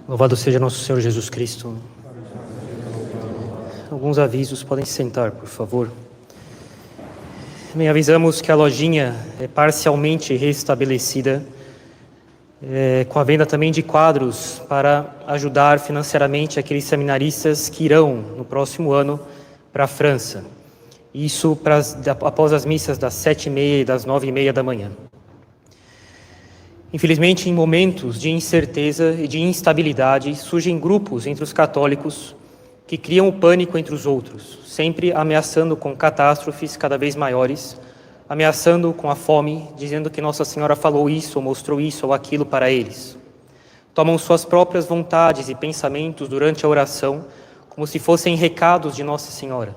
Louvado seja nosso Senhor Jesus Cristo. Alguns avisos, podem se sentar, por favor. Também avisamos que a lojinha é parcialmente restabelecida, com a venda também de quadros para ajudar financeiramente aqueles seminaristas que irão, no próximo ano, para a França. Isso após as missas das 7h30 e das 9h30 da manhã. Infelizmente, em momentos de incerteza e de instabilidade, surgem grupos entre os católicos que criam o pânico entre os outros, sempre ameaçando com catástrofes cada vez maiores, ameaçando com a fome, dizendo que Nossa Senhora falou isso, ou mostrou isso ou aquilo para eles. Tomam suas próprias vontades e pensamentos durante a oração, como se fossem recados de Nossa Senhora.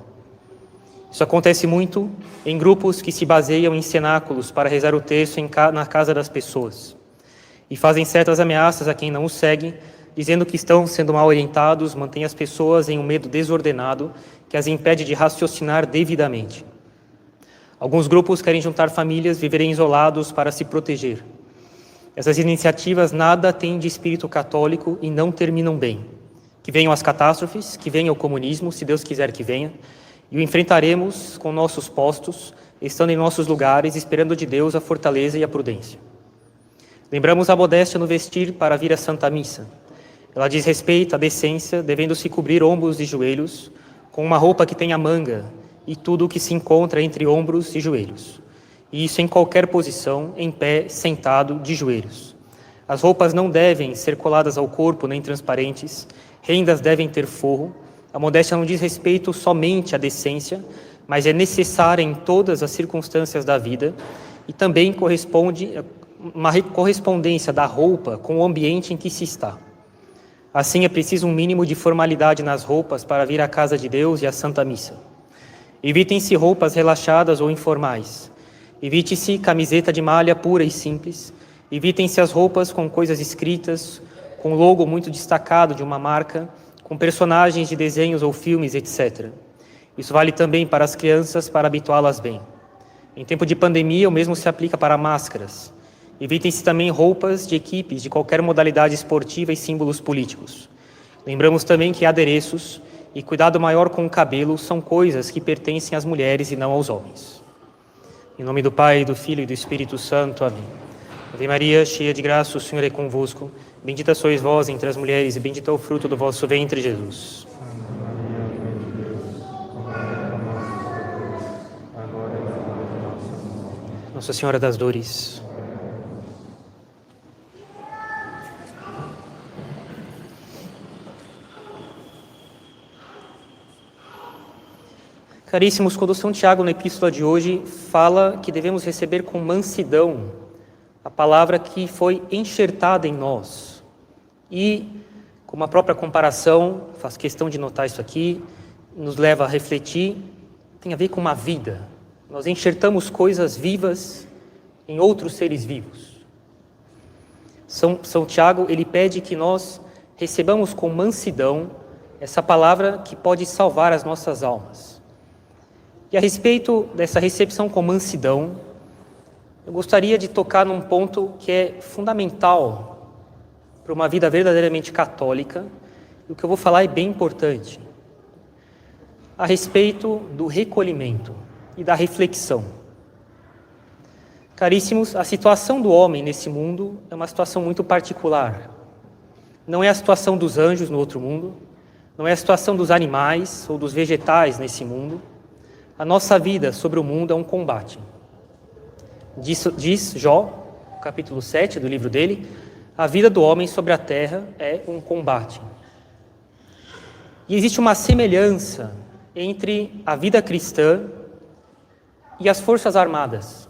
Isso acontece muito em grupos que se baseiam em cenáculos para rezar o texto na casa das pessoas. E fazem certas ameaças a quem não os segue, dizendo que estão sendo mal orientados, mantém as pessoas em um medo desordenado que as impede de raciocinar devidamente. Alguns grupos querem juntar famílias, viverem isolados para se proteger. Essas iniciativas nada têm de espírito católico e não terminam bem. Que venham as catástrofes, que venha o comunismo, se Deus quiser que venha, e o enfrentaremos com nossos postos, estando em nossos lugares, esperando de Deus a fortaleza e a prudência. Lembramos a modéstia no vestir para vir à Santa Missa. Ela diz respeito à decência, devendo-se cobrir ombros e joelhos, com uma roupa que tenha manga e tudo o que se encontra entre ombros e joelhos. E isso em qualquer posição, em pé, sentado, de joelhos. As roupas não devem ser coladas ao corpo nem transparentes, rendas devem ter forro. A modéstia não diz respeito somente à decência, mas é necessária em todas as circunstâncias da vida e também corresponde uma correspondência da roupa com o ambiente em que se está. Assim, é preciso um mínimo de formalidade nas roupas para vir à casa de Deus e à Santa Missa. Evitem-se roupas relaxadas ou informais. Evite-se camiseta de malha pura e simples. Evitem-se as roupas com coisas escritas, com logo muito destacado de uma marca, com personagens de desenhos ou filmes, etc. Isso vale também para as crianças, para habituá-las bem. Em tempo de pandemia, o mesmo se aplica para máscaras. Evitem-se também roupas de equipes de qualquer modalidade esportiva e símbolos políticos. Lembramos também que adereços e cuidado maior com o cabelo são coisas que pertencem às mulheres e não aos homens. Em nome do Pai, do Filho e do Espírito Santo. Amém. Ave Maria, cheia de graça, o Senhor é convosco. Bendita sois vós entre as mulheres e bendito é o fruto do vosso ventre, Jesus. Nossa Senhora das Dores. Caríssimos, quando São Tiago, na epístola de hoje, fala que devemos receber com mansidão a palavra que foi enxertada em nós. E, como a própria comparação, faço questão de notar isso aqui, nos leva a refletir, tem a ver com uma vida. Nós enxertamos coisas vivas em outros seres vivos. São Tiago, ele pede que nós recebamos com mansidão essa palavra que pode salvar as nossas almas. E a respeito dessa recepção com mansidão, eu gostaria de tocar num ponto que é fundamental para uma vida verdadeiramente católica, e o que eu vou falar é bem importante, a respeito do recolhimento e da reflexão. Caríssimos, a situação do homem nesse mundo é uma situação muito particular. Não é a situação dos anjos no outro mundo, não é a situação dos animais ou dos vegetais nesse mundo. A nossa vida sobre o mundo é um combate. Diz Jó, capítulo 7 do livro dele, a vida do homem sobre a terra é um combate. E existe uma semelhança entre a vida cristã e as forças armadas.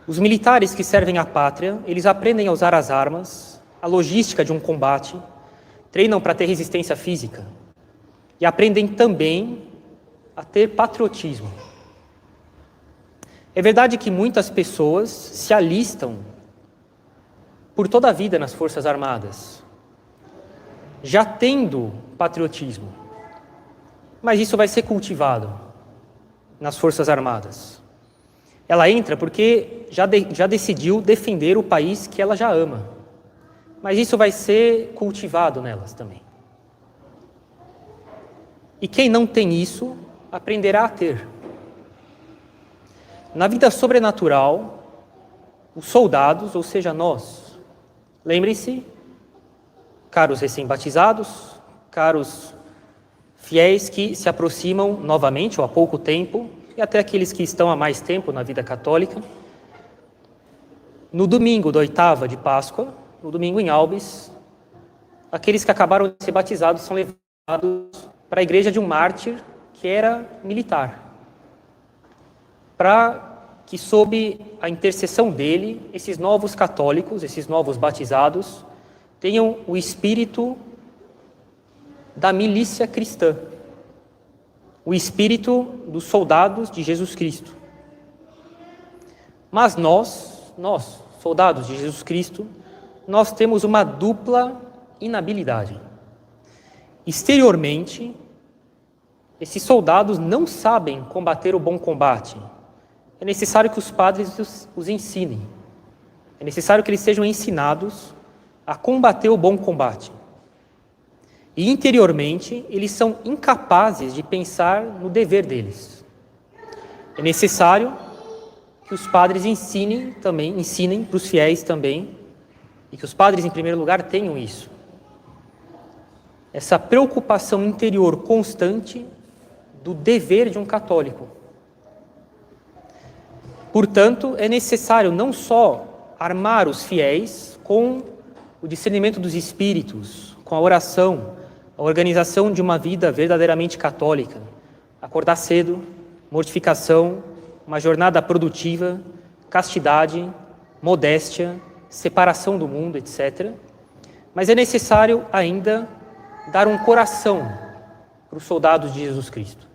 Os militares que servem à pátria, eles aprendem a usar as armas, a logística de um combate, treinam para ter resistência física e aprendem também a ter patriotismo. É verdade que muitas pessoas se alistam por toda a vida nas Forças Armadas, já tendo patriotismo, mas isso vai ser cultivado nas Forças Armadas. Ela entra porque já decidiu defender o país que ela já ama, mas isso vai ser cultivado nelas também. E quem não tem isso, aprenderá a ter. Na vida sobrenatural, os soldados, ou seja, nós, lembrem-se, caros recém-batizados, caros fiéis que se aproximam novamente ou há pouco tempo, e até aqueles que estão há mais tempo na vida católica, no domingo da oitava de Páscoa, no domingo em Albis, aqueles que acabaram de ser batizados são levados para a igreja de um mártir que era militar, para que, sob a intercessão dele, esses novos católicos, esses novos batizados, tenham o espírito da milícia cristã, o espírito dos soldados de Jesus Cristo. Mas nós, soldados de Jesus Cristo, nós temos uma dupla inabilidade. Exteriormente, esses soldados não sabem combater o bom combate. É necessário que os padres os ensinem. É necessário que eles sejam ensinados a combater o bom combate. E interiormente, eles são incapazes de pensar no dever deles. É necessário que os padres ensinem para os fiéis também, e que os padres, em primeiro lugar, tenham isso. Essa preocupação interior constante do dever de um católico. Portanto, é necessário não só armar os fiéis com o discernimento dos espíritos, com a oração, a organização de uma vida verdadeiramente católica, acordar cedo, mortificação, uma jornada produtiva, castidade, modéstia, separação do mundo, etc. Mas é necessário ainda dar um coração para os soldados de Jesus Cristo.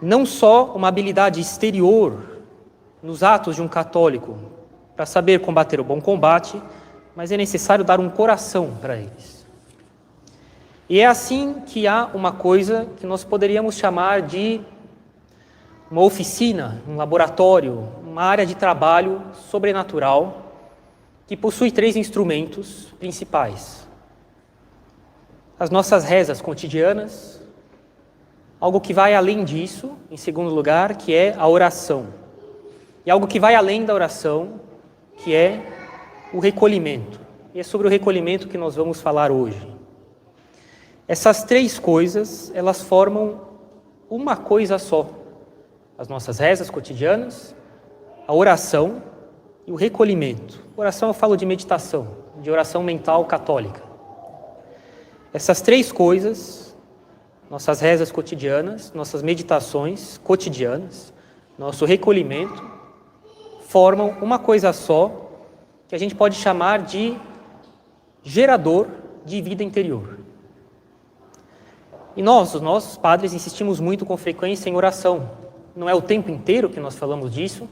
Não só uma habilidade exterior nos atos de um católico para saber combater o bom combate, mas é necessário dar um coração para eles. E é assim que há uma coisa que nós poderíamos chamar de uma oficina, um laboratório, uma área de trabalho sobrenatural que possui 3 instrumentos principais. As nossas rezas cotidianas, algo que vai além disso, em segundo lugar, que é a oração. E algo que vai além da oração, que é o recolhimento. E é sobre o recolhimento que nós vamos falar hoje. Essas 3 coisas, elas formam uma coisa só. As nossas rezas cotidianas, a oração e o recolhimento. Oração eu falo de meditação, de oração mental católica. Essas 3 coisas, nossas rezas cotidianas, nossas meditações cotidianas, nosso recolhimento, formam uma coisa só que a gente pode chamar de gerador de vida interior. E nós, os nossos padres, insistimos muito com frequência em oração. Não é o tempo inteiro que nós falamos disso,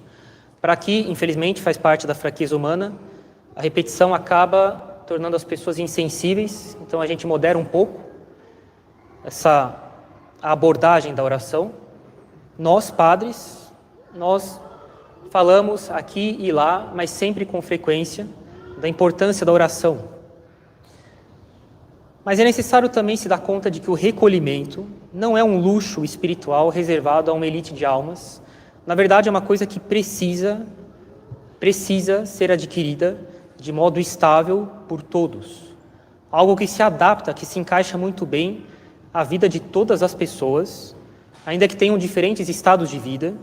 para que, infelizmente, faz parte da fraqueza humana, a repetição acaba tornando as pessoas insensíveis, então a gente modera um pouco a abordagem da oração. Nós, padres, nós falamos aqui e lá, mas sempre com frequência, da importância da oração. Mas é necessário também se dar conta de que o recolhimento não é um luxo espiritual reservado a uma elite de almas. Na verdade, é uma coisa que precisa ser adquirida de modo estável por todos. Algo que se adapta, que se encaixa muito bem à vida de todas as pessoas, ainda que tenham diferentes estados de vida,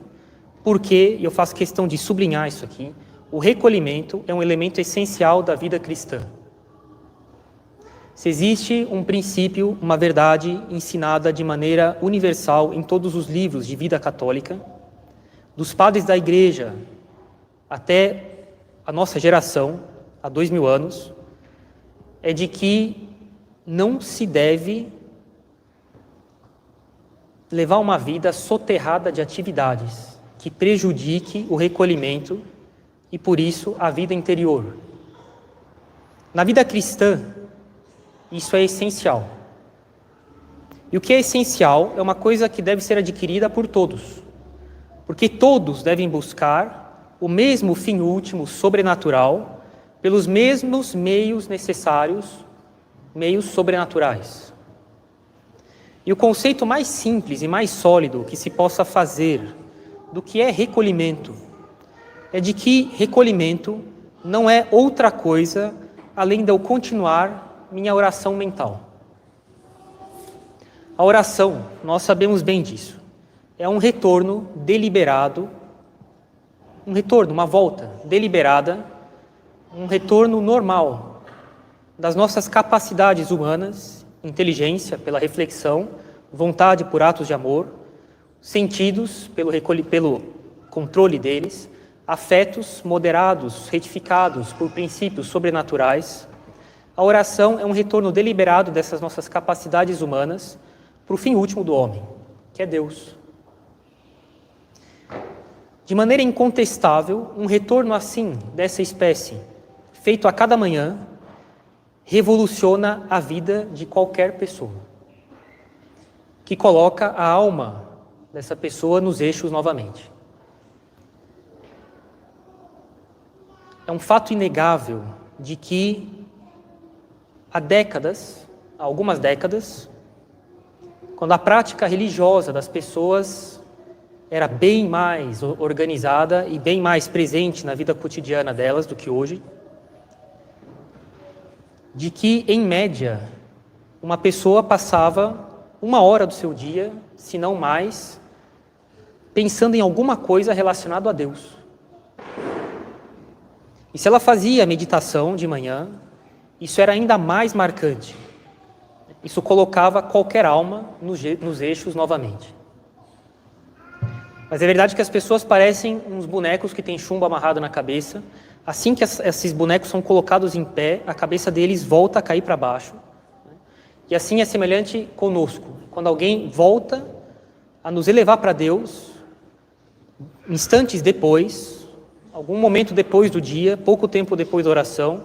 porque, e eu faço questão de sublinhar isso aqui, o recolhimento é um elemento essencial da vida cristã. Se existe um princípio, uma verdade ensinada de maneira universal em todos os livros de vida católica, dos padres da Igreja até a nossa geração, há 2000 anos, é de que não se deve levar uma vida soterrada de atividades que prejudique o recolhimento e, por isso, a vida interior. Na vida cristã, isso é essencial. E o que é essencial é uma coisa que deve ser adquirida por todos, porque todos devem buscar o mesmo fim último sobrenatural pelos mesmos meios necessários, meios sobrenaturais. E o conceito mais simples e mais sólido que se possa fazer do que é recolhimento é de que recolhimento não é outra coisa além de eu continuar minha oração mental. A oração, nós sabemos bem disso, é um retorno deliberado, uma volta deliberada, um retorno normal das nossas capacidades humanas, inteligência pela reflexão, vontade por atos de amor, sentidos pelo controle deles, afetos moderados, retificados por princípios sobrenaturais. A oração é um retorno deliberado dessas nossas capacidades humanas para o fim último do homem, que é Deus. De maneira incontestável, um retorno assim, dessa espécie, feito a cada manhã, revoluciona a vida de qualquer pessoa, que coloca a alma dessa pessoa nos eixos novamente. É um fato inegável de que há algumas décadas, quando a prática religiosa das pessoas era bem mais organizada e bem mais presente na vida cotidiana delas do que hoje, de que, em média, uma pessoa passava 1 hora do seu dia, se não mais, pensando em alguma coisa relacionada a Deus. E se ela fazia meditação de manhã, isso era ainda mais marcante. Isso colocava qualquer alma nos eixos novamente. Mas é verdade que as pessoas parecem uns bonecos que têm chumbo amarrado na cabeça. Assim que esses bonecos são colocados em pé, a cabeça deles volta a cair para baixo. E assim é semelhante conosco. Quando alguém volta a nos elevar para Deus, instantes depois, algum momento depois do dia, pouco tempo depois da oração,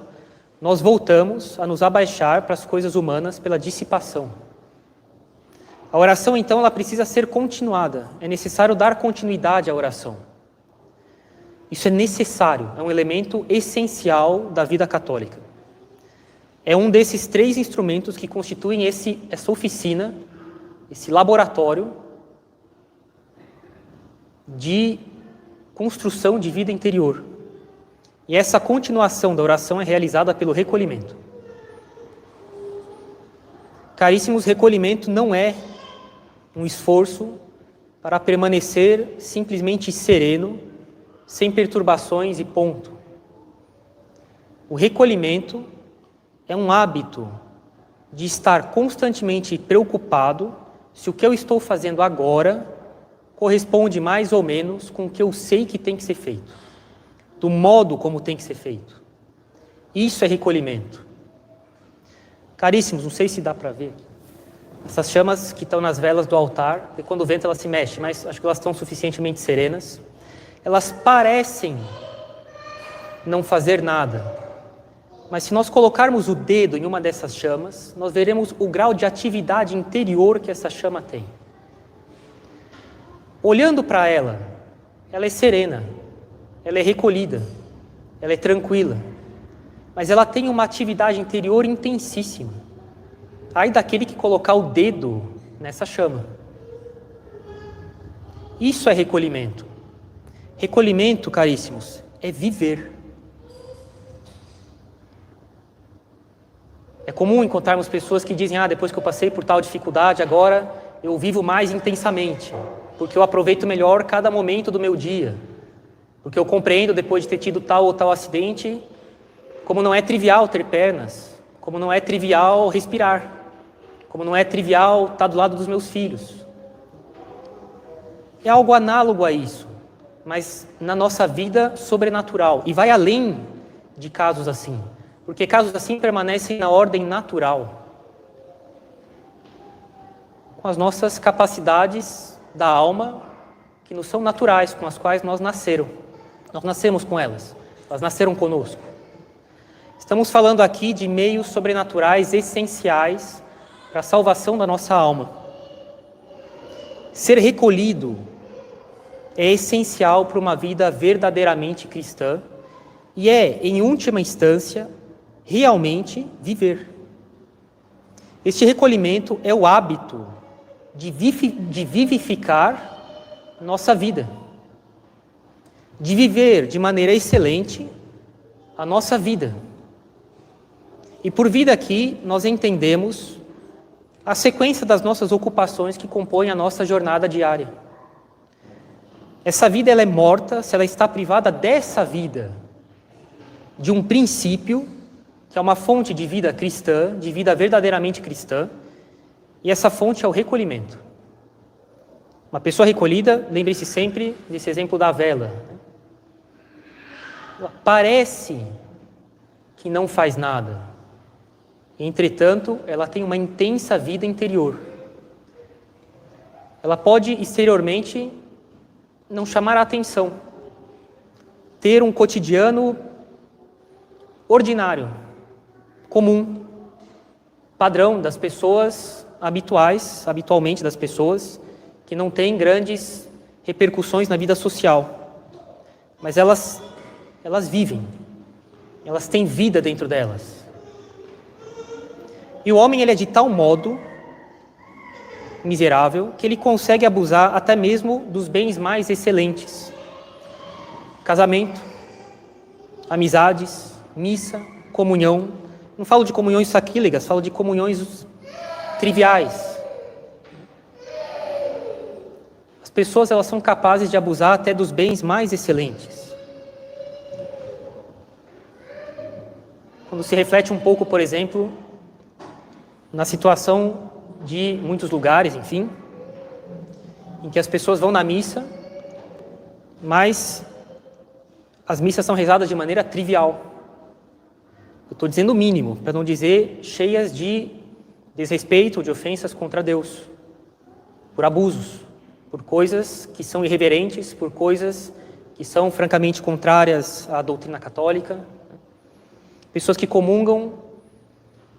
nós voltamos a nos abaixar para as coisas humanas pela dissipação. A oração, então, ela precisa ser continuada. É necessário dar continuidade à oração. Isso é necessário, é um elemento essencial da vida católica. É um desses 3 instrumentos que constituem essa oficina, esse laboratório de construção de vida interior. E essa continuação da oração é realizada pelo recolhimento. Caríssimos, recolhimento não é um esforço para permanecer simplesmente sereno, sem perturbações e ponto. O recolhimento é um hábito de estar constantemente preocupado se o que eu estou fazendo agora corresponde mais ou menos com o que eu sei que tem que ser feito, do modo como tem que ser feito. Isso é recolhimento. Caríssimos, não sei se dá para ver, essas chamas que estão nas velas do altar, porque quando o vento ela se mexe, mas acho que elas estão suficientemente serenas. Elas parecem não fazer nada, mas se nós colocarmos o dedo em uma dessas chamas, nós veremos o grau de atividade interior que essa chama tem. Olhando para ela, ela é serena, ela é recolhida, ela é tranquila, mas ela tem uma atividade interior intensíssima. Ai daquele que colocar o dedo nessa chama. Isso é recolhimento. Recolhimento, caríssimos, é viver. É comum encontrarmos pessoas que dizem, depois que eu passei por tal dificuldade, agora eu vivo mais intensamente, porque eu aproveito melhor cada momento do meu dia, porque eu compreendo, depois de ter tido tal ou tal acidente, como não é trivial ter pernas, como não é trivial respirar, como não é trivial estar do lado dos meus filhos. É algo análogo a isso, mas na nossa vida sobrenatural, e vai além de casos assim, porque casos assim permanecem na ordem natural, com as nossas capacidades da alma, que nos são naturais, com as quais nós nascemos com elas, elas nasceram conosco. Estamos falando aqui de meios sobrenaturais essenciais para a salvação da nossa alma. Ser recolhido é essencial para uma vida verdadeiramente cristã e é, em última instância, realmente viver. Este recolhimento é o hábito de vivificar nossa vida, de viver de maneira excelente a nossa vida. E por vida aqui, nós entendemos a sequência das nossas ocupações que compõem a nossa jornada diária. Essa vida ela é morta se ela está privada dessa vida, de um princípio, que é uma fonte de vida cristã, de vida verdadeiramente cristã, e essa fonte é o recolhimento. Uma pessoa recolhida, lembre-se sempre desse exemplo da vela. Ela parece que não faz nada, entretanto, ela tem uma intensa vida interior. Ela pode exteriormente não chamar a atenção, ter um cotidiano ordinário, comum, padrão das pessoas habitualmente das pessoas, que não têm grandes repercussões na vida social. Mas elas vivem, elas têm vida dentro delas. E o homem ele é de tal modo miserável que ele consegue abusar até mesmo dos bens mais excelentes. Casamento, amizades, missa, comunhão. Não falo de comunhões sacrílegas, falo de comunhões triviais. As pessoas elas são capazes de abusar até dos bens mais excelentes. Quando se reflete um pouco, por exemplo, na situação de muitos lugares, enfim, em que as pessoas vão na missa, mas as missas são rezadas de maneira trivial. Eu estou dizendo o mínimo, para não dizer cheias de desrespeito, de ofensas contra Deus, por abusos, por coisas que são irreverentes, por coisas que são francamente contrárias à doutrina católica, pessoas que comungam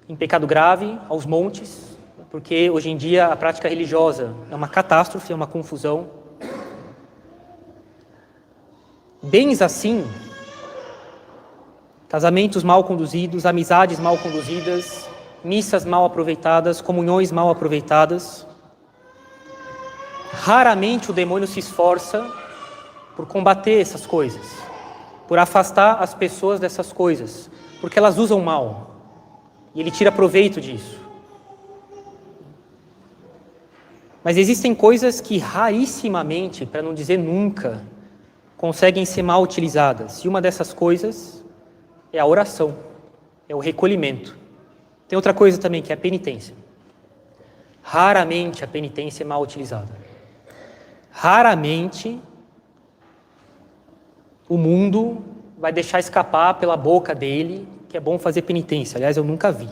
em pecado grave, aos montes, porque hoje em dia a prática religiosa é uma catástrofe, é uma confusão. Bens assim, casamentos mal conduzidos, amizades mal conduzidas, missas mal aproveitadas, comunhões mal aproveitadas. Raramente o demônio se esforça por combater essas coisas, por afastar as pessoas dessas coisas, porque elas usam mal. E ele tira proveito disso. Mas existem coisas que rarissimamente, para não dizer nunca, conseguem ser mal utilizadas. E uma dessas coisas é a oração, é o recolhimento. Tem outra coisa também, que é a penitência. Raramente a penitência é mal utilizada. Raramente o mundo vai deixar escapar pela boca dele que é bom fazer penitência. Aliás, eu nunca vi.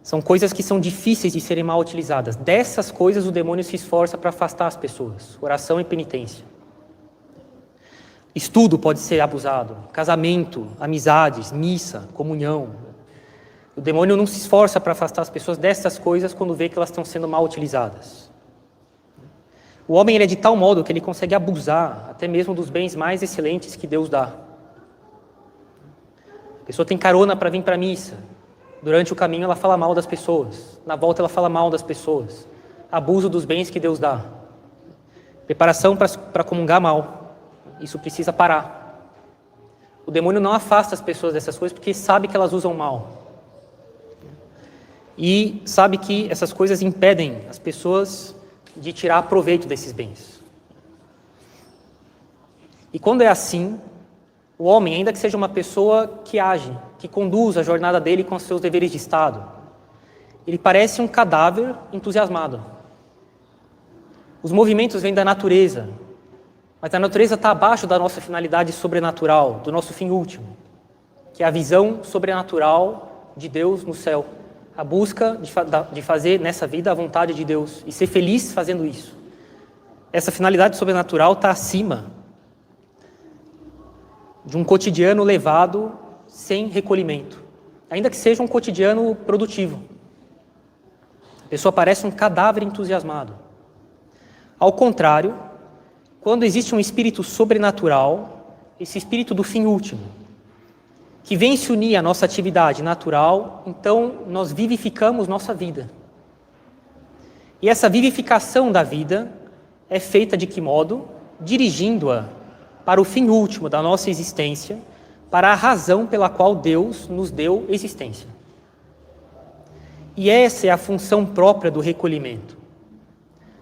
São coisas que são difíceis de serem mal utilizadas. Dessas coisas o demônio se esforça para afastar as pessoas. Oração e penitência. Estudo pode ser abusado. Casamento, amizades, missa, comunhão. O demônio não se esforça para afastar as pessoas dessas coisas quando vê que elas estão sendo mal utilizadas. O homem ele é de tal modo que ele consegue abusar até mesmo dos bens mais excelentes que Deus dá. A pessoa tem carona para vir para a missa. Durante o caminho ela fala mal das pessoas. Na volta ela fala mal das pessoas. Abuso dos bens que Deus dá. Preparação para comungar mal. Isso precisa parar. O demônio não afasta as pessoas dessas coisas porque sabe que elas usam mal. E sabe que essas coisas impedem as pessoas de tirar proveito desses bens. E quando é assim, o homem, ainda que seja uma pessoa que age, que conduz a jornada dele com os seus deveres de Estado, ele parece um cadáver entusiasmado. Os movimentos vêm da natureza, mas a natureza está abaixo da nossa finalidade sobrenatural, do nosso fim último, que é a visão sobrenatural de Deus no céu, a busca de fazer nessa vida a vontade de Deus e ser feliz fazendo isso. Essa finalidade sobrenatural está acima de um cotidiano levado sem recolhimento, ainda que seja um cotidiano produtivo. A pessoa parece um cadáver entusiasmado. Ao contrário, quando existe um espírito sobrenatural, esse espírito do fim último, que vem se unir à nossa atividade natural, então nós vivificamos nossa vida. E essa vivificação da vida é feita de que modo? Dirigindo-a para o fim último da nossa existência, para a razão pela qual Deus nos deu existência. E essa é a função própria do recolhimento.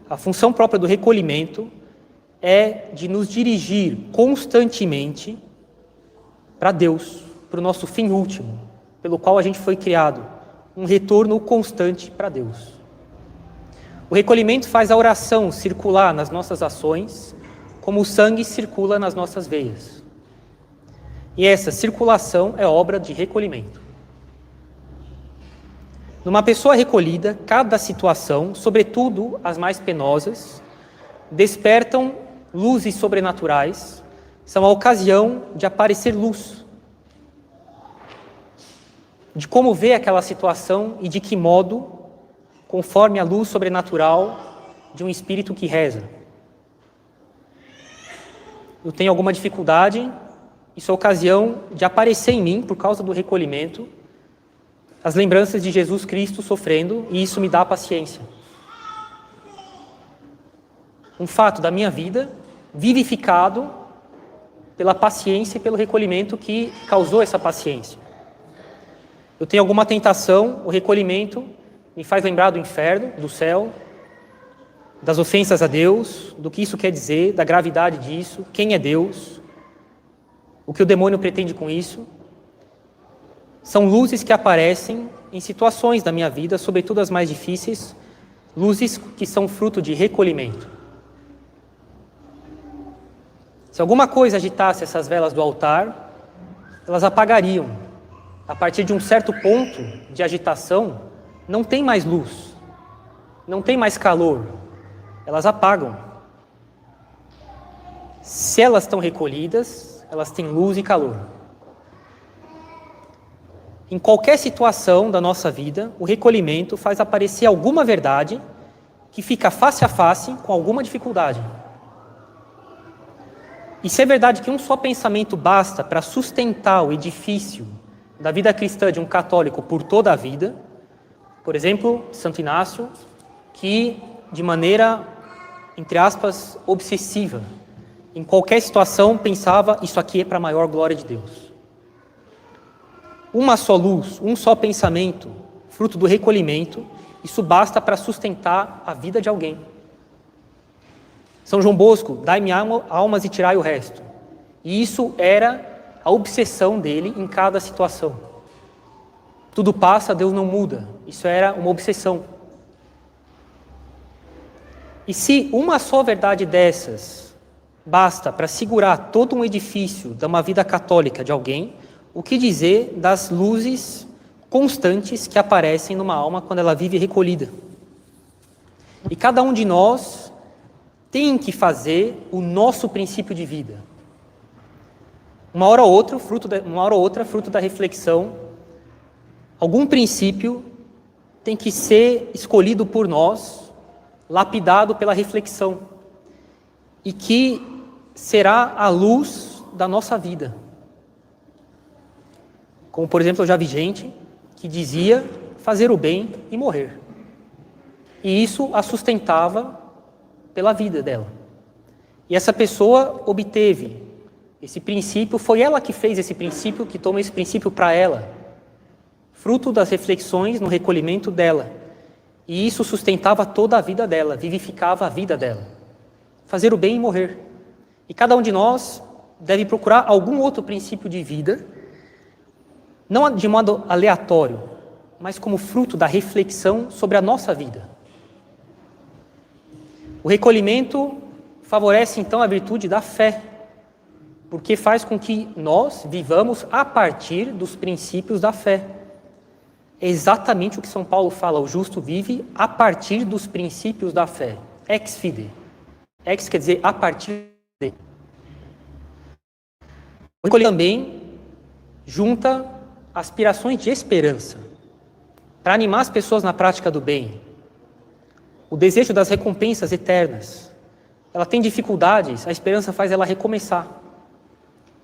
A função própria do recolhimento é de nos dirigir constantemente para Deus, para o nosso fim último, pelo qual a gente foi criado, um retorno constante para Deus. O recolhimento faz a oração circular nas nossas ações, como o sangue circula nas nossas veias. E essa circulação é obra de recolhimento. Numa pessoa recolhida, cada situação, sobretudo as mais penosas, despertam luzes sobrenaturais, são a ocasião de aparecer luz, de como ver aquela situação e de que modo, conforme a luz sobrenatural de um espírito que reza. Eu tenho alguma dificuldade, isso é ocasião de aparecer em mim, por causa do recolhimento, as lembranças de Jesus Cristo sofrendo, e isso me dá paciência. Um fato da minha vida, vivificado pela paciência e pelo recolhimento que causou essa paciência. Eu tenho alguma tentação, o recolhimento me faz lembrar do inferno, do céu, das ofensas a Deus, do que isso quer dizer, da gravidade disso, quem é Deus, o que o demônio pretende com isso. São luzes que aparecem em situações da minha vida, sobretudo as mais difíceis, luzes que são fruto de recolhimento. Se alguma coisa agitasse essas velas do altar, elas apagariam. A partir de um certo ponto de agitação, não tem mais luz, não tem mais calor, elas apagam. Se elas estão recolhidas, elas têm luz e calor. Em qualquer situação da nossa vida, o recolhimento faz aparecer alguma verdade que fica face a face com alguma dificuldade. E se é verdade que um só pensamento basta para sustentar o edifício da vida cristã de um católico por toda a vida, por exemplo, Santo Inácio, que de maneira, entre aspas, obsessiva, em qualquer situação pensava, isso aqui é para a maior glória de Deus. Uma só luz, um só pensamento, fruto do recolhimento, isso basta para sustentar a vida de alguém. São João Bosco, dai-me almas e tirai o resto. E isso era a obsessão dele em cada situação. Tudo passa, Deus não muda. Isso era uma obsessão. E se uma só verdade dessas basta para segurar todo um edifício de uma vida católica de alguém, o que dizer das luzes constantes que aparecem numa alma quando ela vive recolhida? E cada um de nós tem que fazer o nosso princípio de vida. Uma hora ou outra, fruto da reflexão, algum princípio tem que ser escolhido por nós, lapidado pela reflexão, e que será a luz da nossa vida. Como, por exemplo, eu já vi gente que dizia fazer o bem e morrer. E isso a sustentava pela vida dela. E essa pessoa obteve esse princípio, foi ela que fez esse princípio, que toma esse princípio para ela, fruto das reflexões no recolhimento dela. E isso sustentava toda a vida dela, vivificava a vida dela. Fazer o bem e morrer. E cada um de nós deve procurar algum outro princípio de vida, não de modo aleatório, mas como fruto da reflexão sobre a nossa vida. O recolhimento favorece então a virtude da fé, porque faz com que nós vivamos a partir dos princípios da fé. É exatamente o que São Paulo fala, o justo vive a partir dos princípios da fé. Ex fide. Ex quer dizer a partir de. O recolhimento também junta aspirações de esperança, para animar as pessoas na prática do bem. O desejo das recompensas eternas. Ela tem dificuldades, a esperança faz ela recomeçar.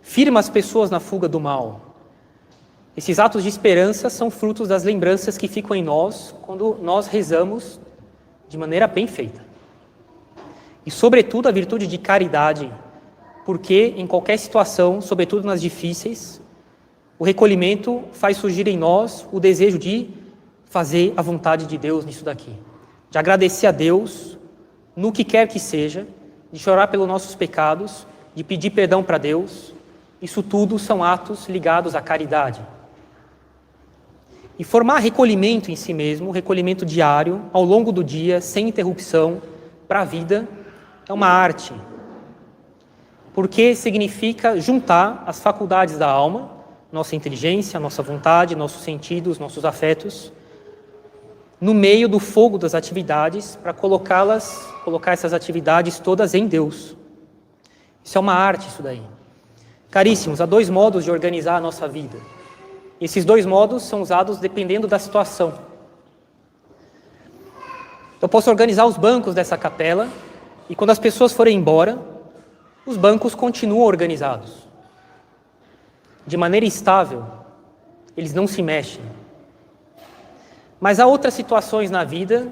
firma as pessoas na fuga do mal. Esses atos de esperança são frutos das lembranças que ficam em nós quando nós rezamos de maneira bem feita. E, sobretudo, a virtude de caridade, porque em qualquer situação, sobretudo nas difíceis, o recolhimento faz surgir em nós o desejo de fazer a vontade de Deus nisso daqui, de agradecer a Deus no que quer que seja, de chorar pelos nossos pecados, de pedir perdão para Deus. Isso tudo são atos ligados à caridade. E formar recolhimento em si mesmo, recolhimento diário, ao longo do dia, sem interrupção, para a vida, é uma arte. Porque significa juntar as faculdades da alma, nossa inteligência, nossa vontade, nossos sentidos, nossos afetos, no meio do fogo das atividades, para colocar essas atividades todas em Deus. Isso é uma arte, isso daí. Caríssimos, há 2 modos de organizar a nossa vida. Esses 2 modos são usados dependendo da situação. Eu posso organizar os bancos dessa capela e quando as pessoas forem embora, os bancos continuam organizados. De maneira estável, eles não se mexem. Mas há outras situações na vida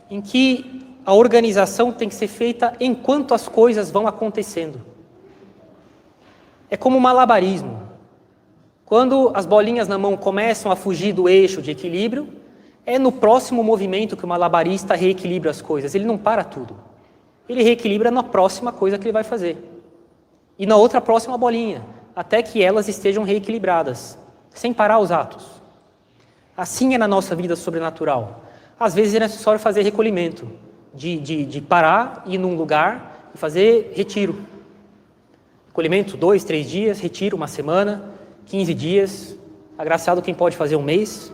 em que a organização tem que ser feita enquanto as coisas vão acontecendo. É como um malabarismo. Quando as bolinhas na mão começam a fugir do eixo de equilíbrio, é no próximo movimento que o malabarista reequilibra as coisas. Ele não para tudo. Ele reequilibra na próxima coisa que ele vai fazer. E na outra próxima bolinha, até que elas estejam reequilibradas, sem parar os atos. Assim é na nossa vida sobrenatural. Às vezes é necessário fazer recolhimento, de parar, ir num lugar e fazer retiro. Recolhimento, 2, 3 dias, retiro, 1 semana, 15 dias, agraciado quem pode fazer 1 mês.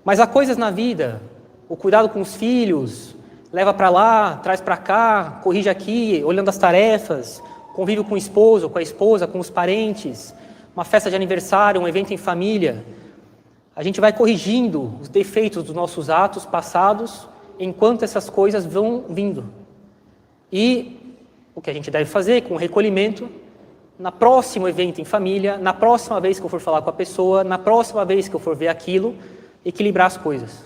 Mas há coisas na vida, o cuidado com os filhos, leva para lá, traz para cá, corrige aqui, olhando as tarefas, convívio com o esposo, com a esposa, com os parentes, uma festa de aniversário, um evento em família. A gente vai corrigindo os defeitos dos nossos atos passados enquanto essas coisas vão vindo. E o que a gente deve fazer com o recolhimento, na próximo evento em família, na próxima vez que eu for falar com a pessoa, na próxima vez que eu for ver aquilo, equilibrar as coisas.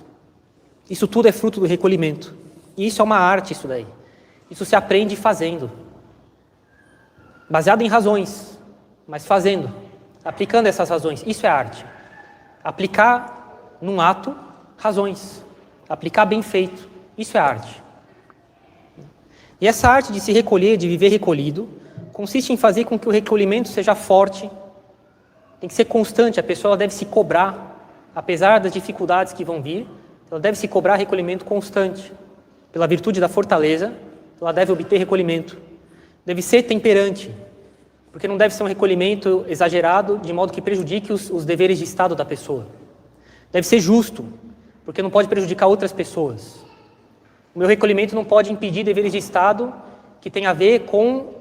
Isso tudo é fruto do recolhimento. E isso é uma arte, isso daí. Isso se aprende fazendo. Baseado em razões, mas fazendo. Aplicando essas razões. Isso é arte. Aplicar num ato razões. Aplicar bem feito. Isso é arte. E essa arte de se recolher, de viver recolhido, consiste em fazer com que o recolhimento seja forte, tem que ser constante, a pessoa deve se cobrar, apesar das dificuldades que vão vir, ela deve se cobrar recolhimento constante. Pela virtude da fortaleza, ela deve obter recolhimento. Deve ser temperante, porque não deve ser um recolhimento exagerado, de modo que prejudique os deveres de Estado da pessoa. Deve ser justo, porque não pode prejudicar outras pessoas. O meu recolhimento não pode impedir deveres de Estado que tem a ver com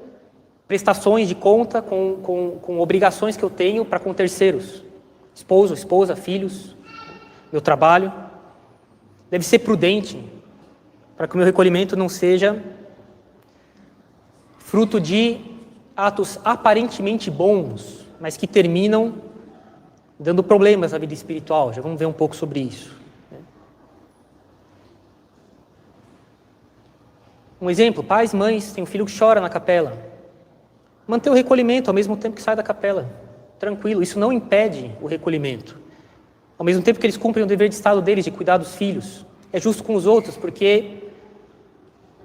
prestações de conta, com obrigações que eu tenho para com terceiros. Esposo, esposa, filhos, meu trabalho. Deve ser prudente, para que o meu recolhimento não seja fruto de atos aparentemente bons, mas que terminam dando problemas na vida espiritual. Já vamos ver um pouco sobre isso. Um exemplo, pais, mães, tem um filho que chora na capela. Manter o recolhimento ao mesmo tempo que sai da capela. Tranquilo, isso não impede o recolhimento. Ao mesmo tempo que eles cumprem o dever de Estado deles, de cuidar dos filhos. É justo com os outros, porque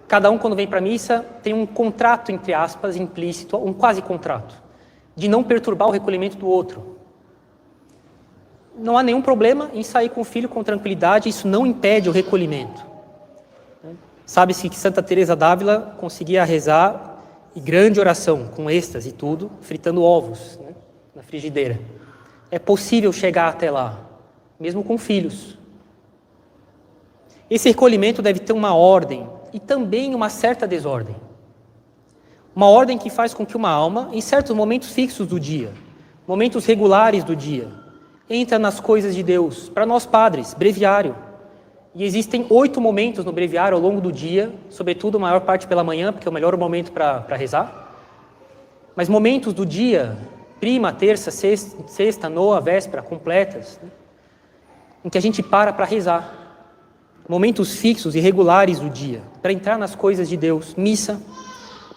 cada um, quando vem para a missa, tem um contrato, entre aspas, implícito, um quase contrato, de não perturbar o recolhimento do outro. Não há nenhum problema em sair com o filho com tranquilidade, isso não impede o recolhimento. Sabe-se que Santa Teresa d'Ávila conseguia rezar e grande oração, com êxtase e tudo, fritando ovos, né, na frigideira. É possível chegar até lá, mesmo com filhos. Esse recolhimento deve ter uma ordem e também uma certa desordem. Uma ordem que faz com que uma alma, em certos momentos fixos do dia, momentos regulares do dia, entra nas coisas de Deus. Para nós padres, breviário. E existem 8 momentos no breviário ao longo do dia, sobretudo a maior parte pela manhã, porque é o melhor momento para rezar. mas momentos do dia, prima, terça, sexta, noa, véspera, completas, né? Em que a gente para rezar. Momentos fixos e regulares do dia, para entrar nas coisas de Deus. Missa,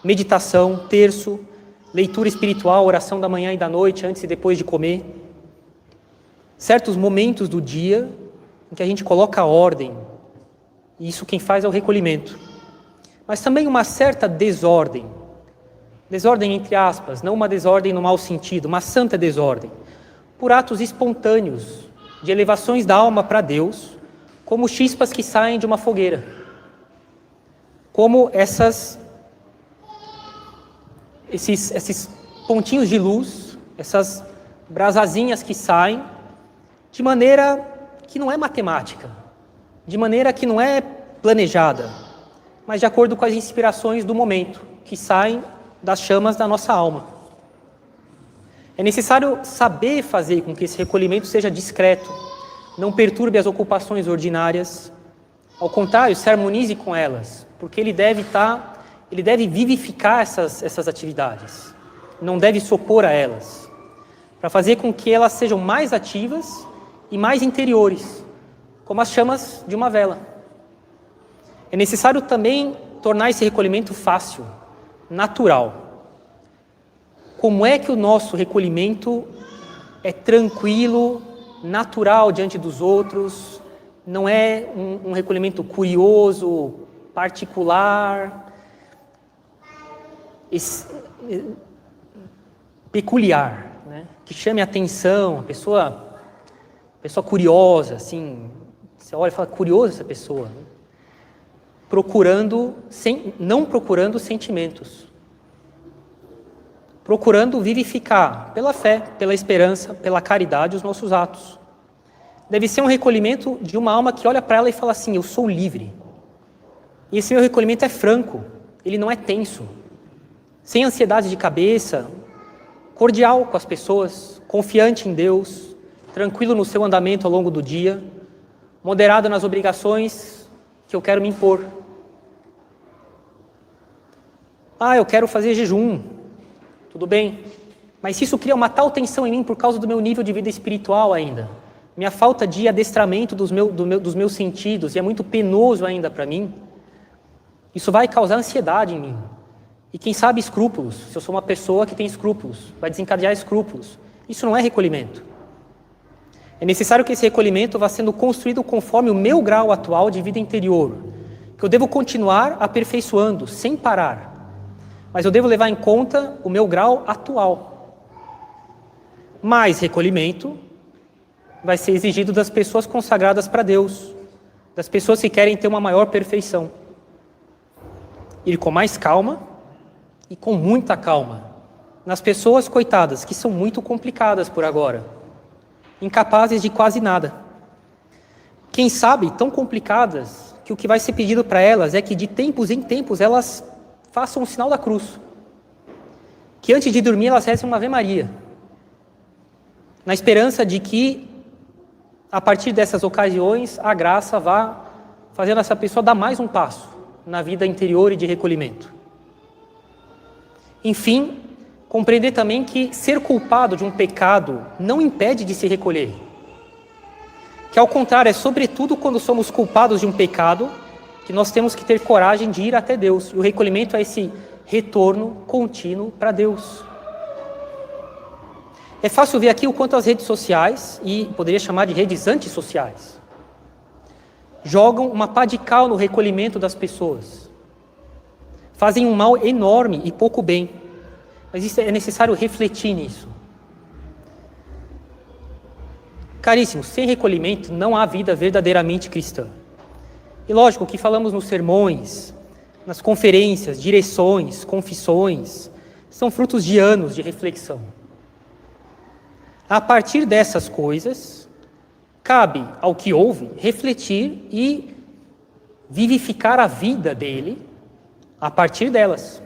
meditação, terço, leitura espiritual, oração da manhã e da noite, antes e depois de comer. Certos momentos do dia em que a gente coloca a ordem, e isso quem faz é o recolhimento. Mas também uma certa desordem. Desordem entre aspas, não uma desordem no mau sentido, uma santa desordem. Por atos espontâneos, de elevações da alma para Deus, como chispas que saem de uma fogueira. Como esses pontinhos de luz, essas brasazinhas que saem, de maneira que não é matemática, de maneira que não é planejada, mas de acordo com as inspirações do momento, que saem das chamas da nossa alma. É necessário saber fazer com que esse recolhimento seja discreto, não perturbe as ocupações ordinárias, ao contrário, se harmonize com elas, porque ele deve vivificar essas atividades, não deve se opor a elas, para fazer com que elas sejam mais ativas e mais interiores, como as chamas de uma vela. É necessário também tornar esse recolhimento fácil, natural. Como é que o nosso recolhimento é tranquilo, natural diante dos outros, não é um recolhimento curioso, particular, peculiar, né? Que chame a atenção, a pessoa curiosa, assim, você olha e fala, curiosa essa pessoa, né? Não procurando sentimentos, procurando vivificar pela fé, pela esperança, pela caridade os nossos atos. Deve ser um recolhimento de uma alma que olha para ela e fala assim, eu sou livre. E esse meu recolhimento é franco, ele não é tenso, sem ansiedade de cabeça, cordial com as pessoas, confiante em Deus, tranquilo no seu andamento ao longo do dia, moderado nas obrigações que eu quero me impor. Eu quero fazer jejum. Tudo bem, mas se isso cria uma tal tensão em mim por causa do meu nível de vida espiritual ainda, minha falta de adestramento dos meus sentidos, e é muito penoso ainda para mim, isso vai causar ansiedade em mim. E quem sabe escrúpulos, se eu sou uma pessoa que tem escrúpulos, vai desencadear escrúpulos. Isso não é recolhimento. É necessário que esse recolhimento vá sendo construído conforme o meu grau atual de vida interior, que eu devo continuar aperfeiçoando, sem parar. Mas eu devo levar em conta o meu grau atual. Mais recolhimento vai ser exigido das pessoas consagradas para Deus, das pessoas que querem ter uma maior perfeição. Ir com mais calma e com muita calma nas pessoas coitadas, que são muito complicadas por agora, incapazes de quase nada. Quem sabe, tão complicadas, que o que vai ser pedido para elas é que de tempos em tempos elas façam o sinal da cruz. Que antes de dormir elas rezem uma Ave Maria, na esperança de que, a partir dessas ocasiões, a graça vá fazendo essa pessoa dar mais um passo na vida interior e de recolhimento. Enfim, compreender também que ser culpado de um pecado não impede de se recolher. Que, ao contrário, é sobretudo quando somos culpados de um pecado que nós temos que ter coragem de ir até Deus. E o recolhimento é esse retorno contínuo para Deus. É fácil ver aqui o quanto as redes sociais, e poderia chamar de redes antissociais, jogam uma pá de cal no recolhimento das pessoas. Fazem um mal enorme e pouco bem. Mas isso é necessário refletir nisso. Caríssimos, sem recolhimento não há vida verdadeiramente cristã. E lógico que falamos nos sermões, nas conferências, direções, confissões, são frutos de anos de reflexão. A partir dessas coisas, cabe ao que ouve refletir e vivificar a vida dele a partir delas.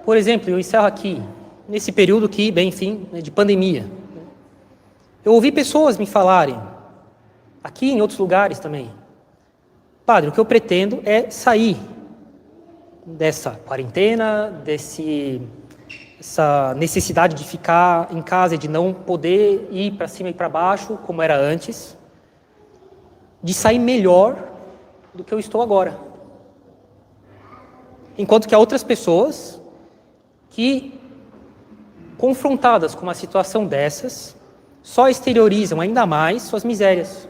Por exemplo, eu encerro aqui, nesse período que, bem, enfim, de pandemia. Eu ouvi pessoas me falarem, aqui em outros lugares também, padre, o que eu pretendo é sair dessa quarentena, essa necessidade de ficar em casa e de não poder ir para cima e para baixo, como era antes, de sair melhor do que eu estou agora. Enquanto que há outras pessoas que, confrontadas com uma situação dessas, só exteriorizam ainda mais suas misérias.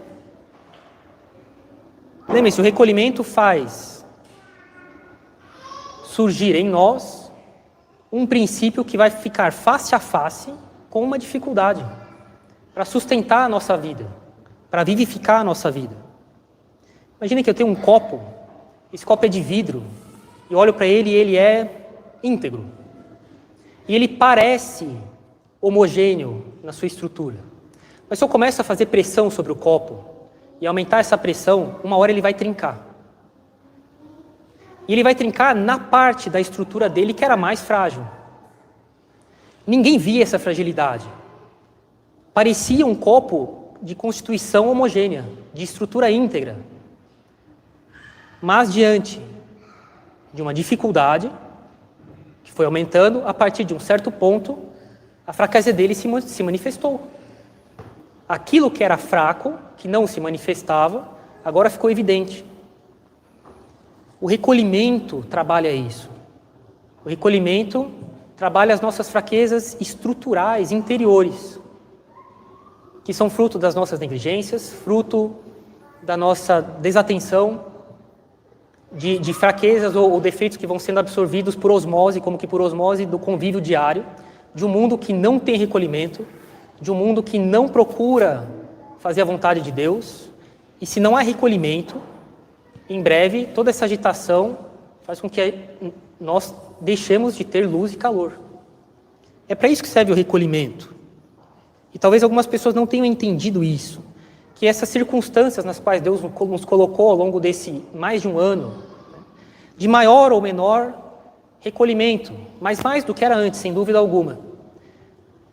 Lembre-se, o recolhimento faz surgir em nós um princípio que vai ficar face a face com uma dificuldade para sustentar a nossa vida, para vivificar a nossa vida. Imagine que eu tenho um copo, esse copo é de vidro, e olho para ele e ele é íntegro. E ele parece homogêneo na sua estrutura. Mas se eu começo a fazer pressão sobre o copo e aumentar essa pressão, uma hora ele vai trincar. E ele vai trincar na parte da estrutura dele que era mais frágil. Ninguém via essa fragilidade. Parecia um copo de constituição homogênea, de estrutura íntegra. Mas diante de uma dificuldade que foi aumentando, a partir de um certo ponto, a fraqueza dele se manifestou. Aquilo que era fraco, que não se manifestava, agora ficou evidente. O recolhimento trabalha isso. O recolhimento trabalha as nossas fraquezas estruturais, interiores, que são fruto das nossas negligências, fruto da nossa desatenção, de fraquezas ou defeitos que vão sendo absorvidos por osmose, como que por osmose do convívio diário, de um mundo que não tem recolhimento, de um mundo que não procura fazer a vontade de Deus. E se não há recolhimento, em breve, toda essa agitação faz com que nós deixemos de ter luz e calor. É para isso que serve o recolhimento. E talvez algumas pessoas não tenham entendido isso, que essas circunstâncias nas quais Deus nos colocou ao longo desse mais de um ano, de maior ou menor recolhimento, mas mais do que era antes, sem dúvida alguma,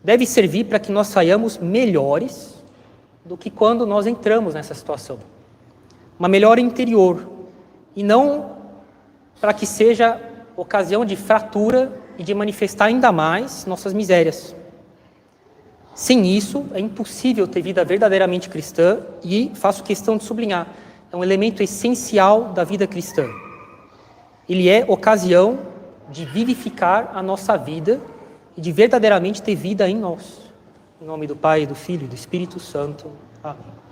deve servir para que nós saiamos melhores do que quando nós entramos nessa situação. Uma melhora interior, e não para que seja ocasião de fratura e de manifestar ainda mais nossas misérias. Sem isso, é impossível ter vida verdadeiramente cristã e, faço questão de sublinhar, é um elemento essencial da vida cristã. Ele é ocasião de vivificar a nossa vida e de verdadeiramente ter vida em nós. Em nome do Pai, do Filho e do Espírito Santo. Amém.